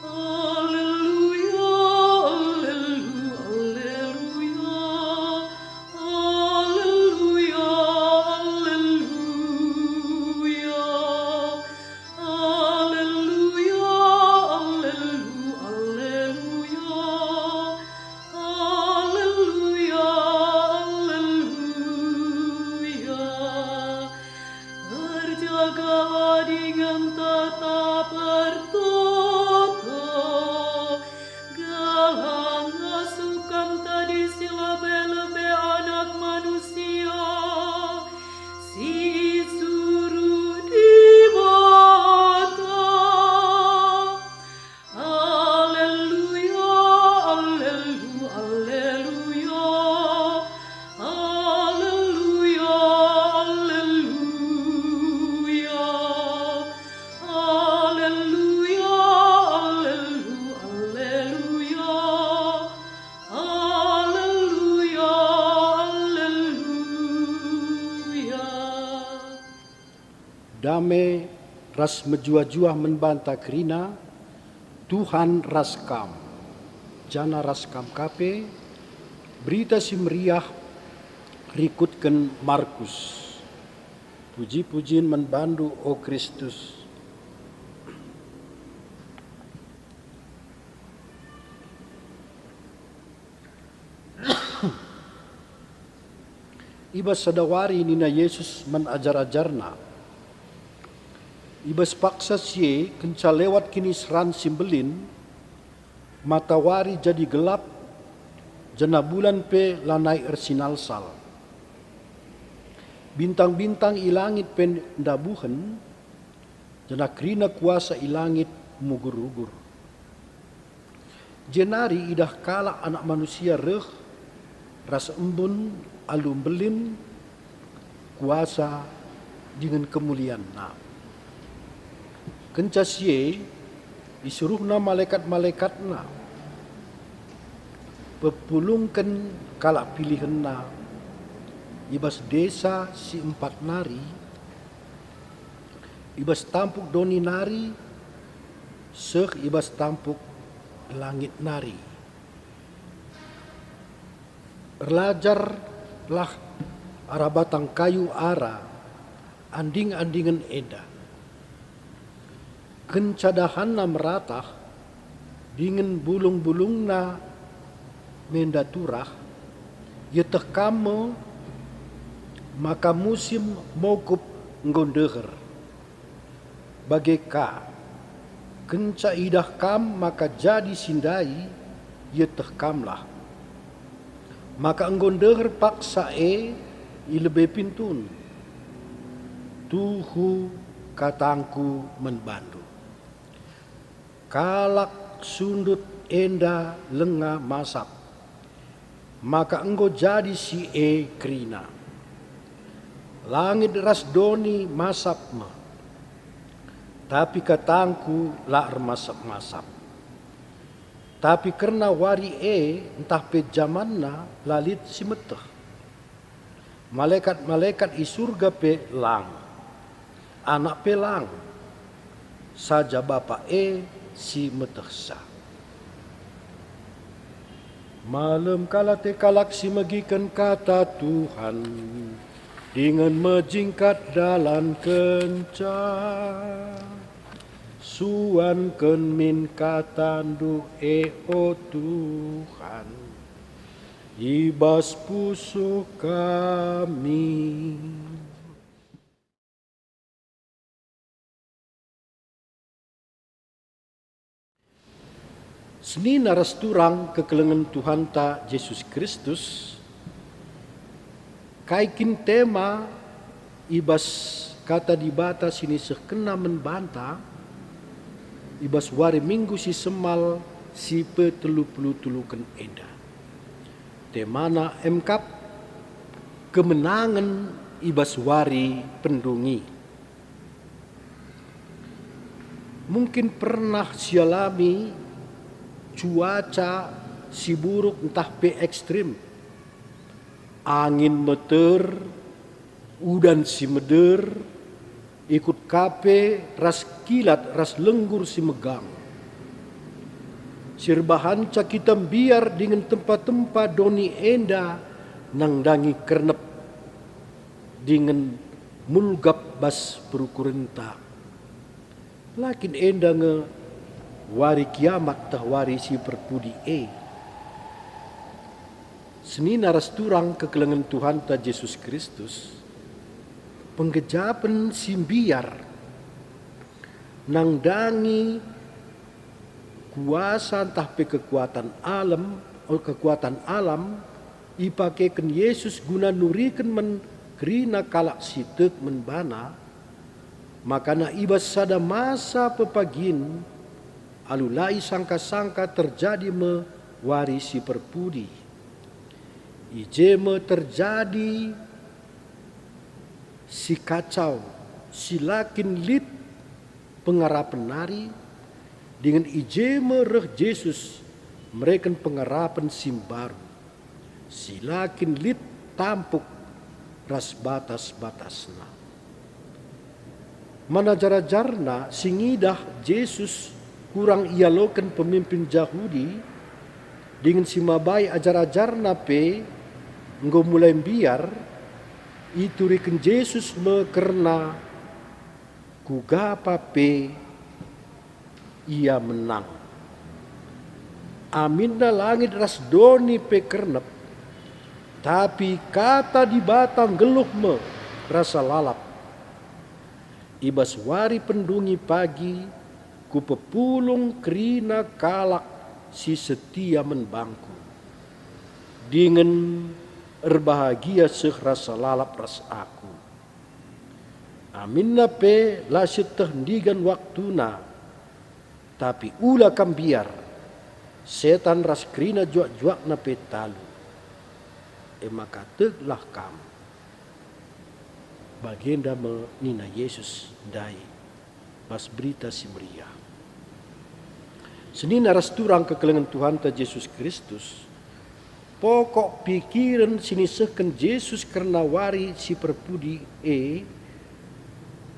Alleluia, alleluia, alleluia, alleluia, alleluia, alleluia, alleluia, alleluia. Berjagalah dengan tetap tertutup, galang asukan tadi sila belebe anak manusia, si suruh di mata. Alleluia, alleluia, alleluia, alleluia, alleluia, alleluia, alleluia, alleluia, alleluia. Dame ras menjua-jua membanta kerina, Tuhan raskam. Jana raskam kape, berita si meriah rikutkan Markus. Puji-pujian menbandu o Kristus. Iba sadawari nina Yesus menajar-ajarna. Iba sepaksa sie kenca lewat kini seran simbelin, matawari jadi gelap, jana bulan pe lanai ersinal sal. Bintang-bintang ilangit pen ndabuhen, jana kerina kuasa ilangit mugur-ugur. Jenari idah kala anak manusia reh, rasa embun alum belin, kuasa dengan kemuliaan na. Kenca sie disuruhna malaikat-malaikatna pepulungkan kalak pilihanna ibas desa si empat nari, ibas tampuk doni nari, seh ibas tampuk langit nari. Belajarlah arah batang kayu ara, anding-andingan eda. Kencadahanna meratah, dingin bulung-bulungna mendaturah, yeteh kamu maka musim mokup ngondeher. Bageka, kenca idah kam maka jadi sindai, yeteh kamlah. Maka ngondeher paksa ilebe pintun, tuhu katangku menbantu. Kalak sundut enda lenga masap, maka enggo jadi si kerina. Langit ras doni masap ma, tapi katangku la masap-masap. Tapi karena wari entah pe zamanna lalit si meteh. Malaikat-malaikat i surga pe lang, anak pe lang, saja bapa si metehsa. Malam kala te kalak si magikan kata Tuhan, dengan menjingkat dalam kenca. Suan ken min katandu o Tuhan, ibas puso kami. Seni naras turang kekelengan Tuhan ta Yesus Kristus, kaikin tema ibas kata dibata sini sekena membanta, ibas wari minggu si semal si petelu-tulukan eda. Temana emkap kemenangan ibas wari pendungi. Mungkin pernah sialami cuaca si buruk entah pe ekstrim, angin meter, udan si meder, ikut kape ras kilat ras lenggur si megang. sirbahanca kita biar dengan tempat-tempat doni enda nang dangi kernep dengan mulgap bas perukurenta. Lakin enda nge wari kiamat tah wari si perpudi Senina rasturang kekelengan Tuhan ta Yesus Kristus. Penggejapan simbiar nang dangi kuasa entah pe kekuatan alam ipakekan Yesus guna nurikan men kerina kalak sitek menbana makana ibas sada masa pepagin alulai sangka-sangka terjadi me warisi perpudi ijeme terjadi si kacau silakin lit pengarapan nari dengan ijeme reh Yesus mereka pengarapan simbaru silakin lit tampuk ras batas-batasna mana jara-jarna singidah Yesus kurang ialokan pemimpin Yahudi dengan simabai ajar-ajarna pe nggo mulai biar itu riken Yesus me kerna kugapa pe ia menang. Aminna langit ras doni pe kernep tapi kata di batang geluh me rasa lalap. Ibas wari pendungi pagi ku pepulung kerina kalak si setia menbangku dengan berbahagia seh rasa lalap ras aku. Aminna pe lasit tehdigan waktuna tapi ula kambiar setan ras kerina juak-juak na pe talu. Maka teglah kamu bagenda menina Yesus dai bas berita si meriah. Senina rasturang kekelengan Tuhan ta Yesus Kristus. Pokok pikiran sinisehkan Yesus karena wari si perpudi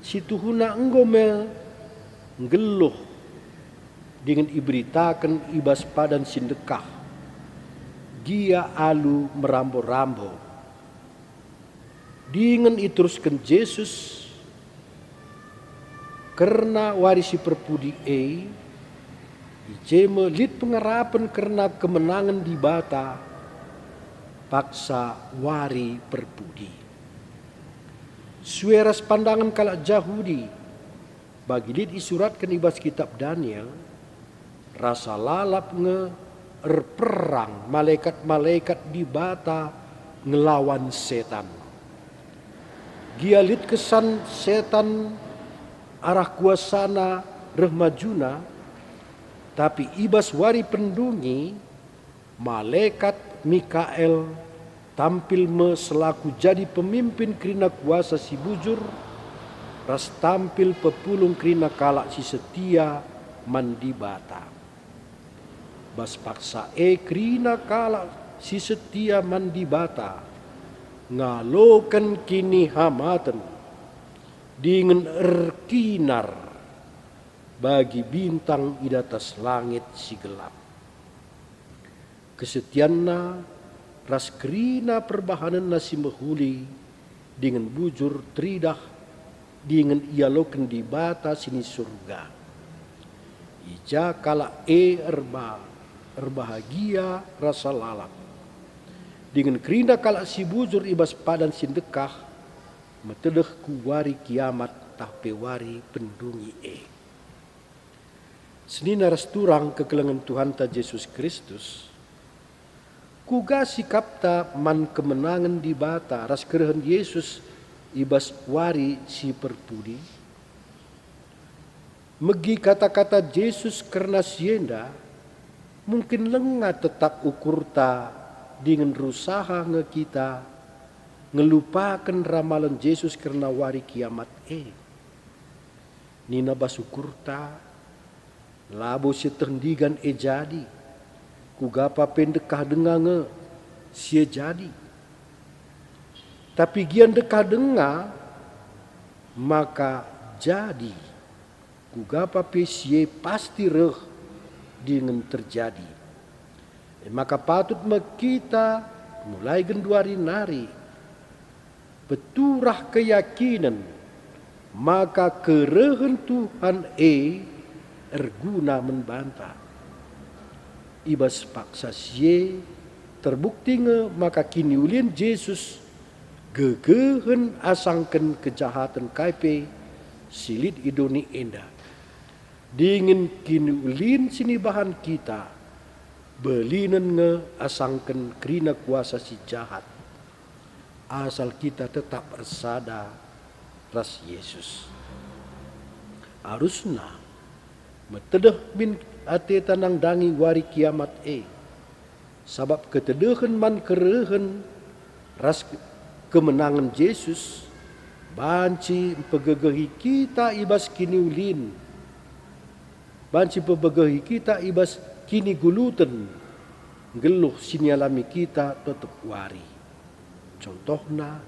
si tuhuna enggo ngeluh dengan iberitakan ibas padan sindekah. Dia alu merambo-rambo. Dengan iteruskan Yesus karena warisi perpudi ijeme lit pengarapan karena kemenangan di bata paksa wari perpudi. Sueras pandangan kalak Yahudi bagi lit isuratkan ibas kitab Daniel rasa lalap perang malaikat-malaikat di bata ngelawan setan. Gialit kesan setan arah kuasana remajuna tapi ibas wari pendungi malaikat Mikael tampil selaku jadi pemimpin kerina kuasa si bujur ras tampil pepulung kerina kalak si setia mandi bata. Bas paksa kerina kalak si setia mandi bata ngalokan kini hamatan dengan erkinar bagi bintang di atas langit si gelap. Kesetianna ras kerina perbahanan nasi mehuli dengan bujur tridah dengan ialokan di bata sini surga. Ija kala erbahagia rasa lalap. Dengan kerina kala si bujur ibas padan sindekah metedeh ku wari kiamat tahpe wari pendungi Senina rasturang kekelengan Tuhan ta Yesus Kristus. Kuga sikapta man kemenangan di bata ras kerehen Yesus ibas wari si perpudi. Megi kata-kata Yesus karena sienda mungkin lengah tetap ukurta dengan rusaha nge kita ngelupakan ramalan Yesus karena wari kiamat Nina basukurta labo setendigan jadi kugapa pendekah dengange sia jadi. Tapi gian dekah dengar maka jadi kugapa pe sie pasti reh dengan terjadi. Maka patut kita mulai genduari nari beturah keyakinan maka kerehen Tuhan erguna membantah. Ibas paksa sie terbukti maka kini ulin Yesus gegehen asangken kejahatan kaipe silit idoni enda. Dingin kini ulin sini bahan kita belinen asangken kerina kuasa si jahat. Asal kita tetap bersada ras Yesus. Harusna metedeh min ate tanang dangi wari kiamat sabab ketedehen man kerehen ras kemenangan Yesus banci pegegehi kita ibas kini ulin, banci pegegehi kita ibas kini guluten geluh sinialami kita tetap wari. Contohna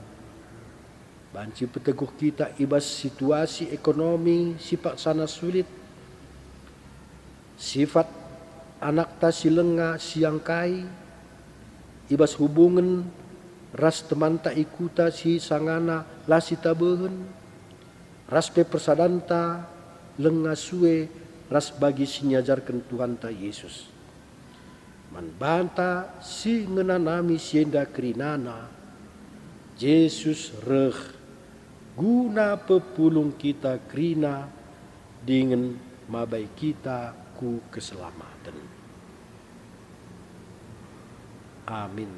banci peteguh kita ibas situasi ekonomi sifat sana sulit, sifat anak ta silenga siang kai, ibas hubungan ras teman ta ikuta si sangana lasi tabehen, ras pe persadanta lenga suwe ras bagi sinyajarkan Tuhan ta Yesus. Man banta si ngenanami sienda kerinana, Yesus reh guna pepulung kita kerina dengan mabai kita ku keselamatan. Amin.